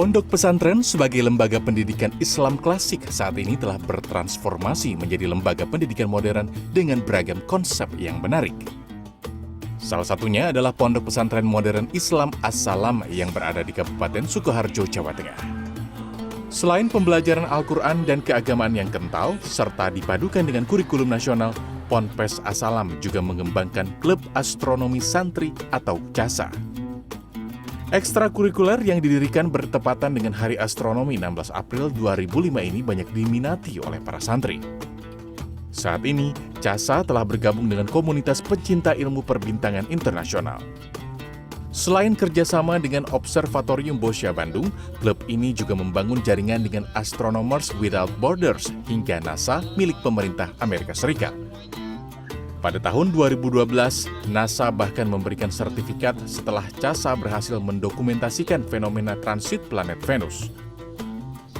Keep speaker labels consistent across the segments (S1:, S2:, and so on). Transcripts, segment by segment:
S1: Pondok pesantren sebagai lembaga pendidikan Islam klasik saat ini telah bertransformasi menjadi lembaga pendidikan modern dengan beragam konsep yang menarik. Salah satunya adalah Pondok Pesantren Modern Islam As-Salam yang berada di Kabupaten Sukoharjo, Jawa Tengah. Selain pembelajaran Al-Quran dan keagamaan yang kental, serta dipadukan dengan kurikulum nasional, Ponpes As-Salam juga mengembangkan klub astronomi santri atau CASA. Ekstrakurikuler yang didirikan bertepatan dengan Hari Astronomi 16 April 2005 ini banyak diminati oleh para santri. Saat ini, CASA telah bergabung dengan komunitas pecinta ilmu perbintangan internasional. Selain kerjasama dengan Observatorium Boscha Bandung, klub ini juga membangun jaringan dengan Astronomers Without Borders hingga NASA milik pemerintah Amerika Serikat. Pada tahun 2012, NASA bahkan memberikan sertifikat setelah CASA berhasil mendokumentasikan fenomena transit planet Venus.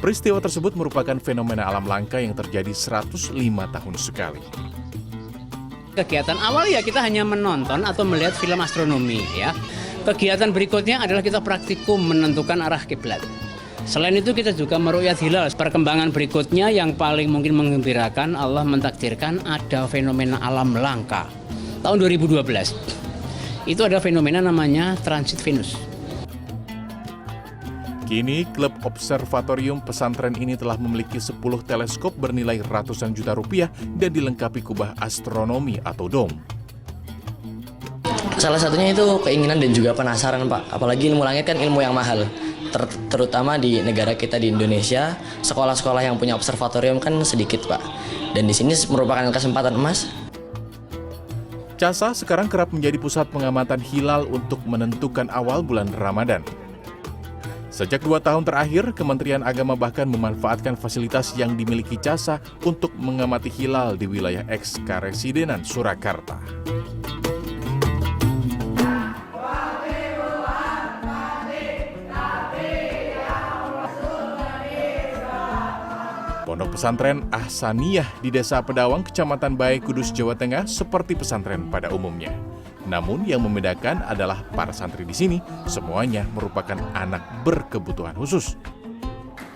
S1: Peristiwa tersebut merupakan fenomena alam langka yang terjadi 105 tahun sekali.
S2: Kegiatan awal ya kita hanya menonton atau melihat film astronomi ya. Kegiatan berikutnya adalah kita praktikum menentukan arah kiblat. Selain itu kita juga meru'yat hilal. Perkembangan berikutnya yang paling mungkin menggembirakan, Allah mentakdirkan ada fenomena alam langka. Tahun 2012, itu ada fenomena namanya transit Venus.
S1: Kini, klub observatorium pesantren ini telah memiliki 10 teleskop bernilai ratusan juta rupiah dan dilengkapi kubah astronomi atau dome.
S3: Salah satunya itu keinginan dan juga penasaran, Pak. Apalagi ilmu langit kan ilmu yang mahal. Terutama di negara kita di Indonesia, sekolah-sekolah yang punya observatorium kan sedikit, Pak. Dan di sini merupakan kesempatan emas.
S1: CASA sekarang kerap menjadi pusat pengamatan hilal untuk menentukan awal bulan Ramadan. Sejak 2 tahun terakhir, Kementerian Agama bahkan memanfaatkan fasilitas yang dimiliki CASA untuk mengamati hilal di wilayah eks-Karesidenan Surakarta. Pondok pesantren Ahsaniyah di Desa Pedawang, Kecamatan Bae, Kudus, Jawa Tengah seperti pesantren pada umumnya. Namun yang membedakan adalah para santri di sini semuanya merupakan anak berkebutuhan khusus.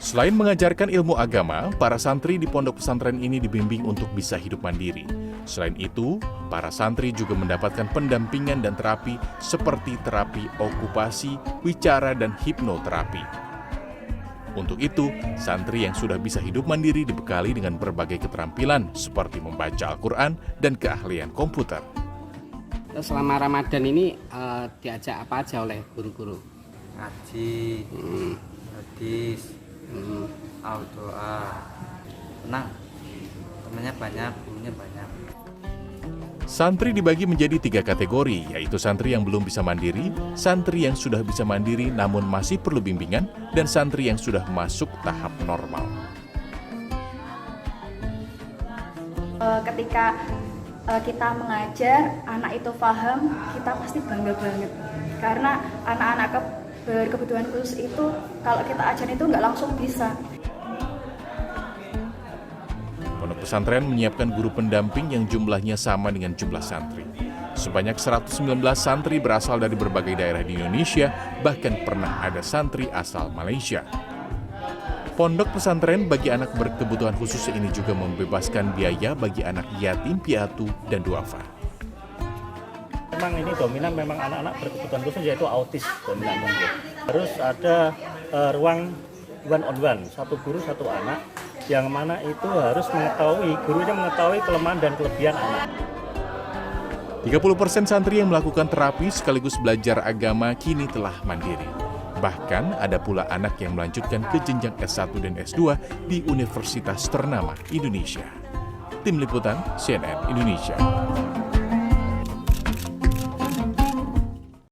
S1: Selain mengajarkan ilmu agama, para santri di pondok pesantren ini dibimbing untuk bisa hidup mandiri. Selain itu, para santri juga mendapatkan pendampingan dan terapi seperti terapi okupasi, wicara, dan hipnoterapi. Untuk itu, santri yang sudah bisa hidup mandiri dibekali dengan berbagai keterampilan seperti membaca Al-Quran dan keahlian komputer.
S4: Selama Ramadan ini diajak apa aja oleh guru-guru?
S5: Ngaji, hadis, doa. Tenang, temannya banyak, gurunya banyak.
S1: Santri dibagi menjadi 3 kategori, yaitu santri yang belum bisa mandiri, santri yang sudah bisa mandiri namun masih perlu bimbingan, dan santri yang sudah masuk tahap normal.
S6: Ketika kita mengajar, anak itu paham, kita pasti bangga banget. Karena anak-anak berkebutuhan khusus itu, kalau kita ajarin itu nggak langsung bisa.
S1: Pondok pesantren menyiapkan guru pendamping yang jumlahnya sama dengan jumlah santri. Sebanyak 119 santri berasal dari berbagai daerah di Indonesia, bahkan pernah ada santri asal Malaysia. Pondok pesantren bagi anak berkebutuhan khusus ini juga membebaskan biaya bagi anak yatim piatu dan duafa.
S7: Memang ini dominan memang anak-anak berkebutuhan khusus, yaitu autis dominan mungkin. Terus ada ruang one on one, satu guru satu anak, yang mana itu harus mengetahui, gurunya mengetahui kelemahan dan kelebihan anak.
S1: 30% santri yang melakukan terapi sekaligus belajar agama kini telah mandiri. Bahkan ada pula anak yang melanjutkan ke jenjang S1 dan S2 di universitas ternama Indonesia. Tim Liputan CNN Indonesia.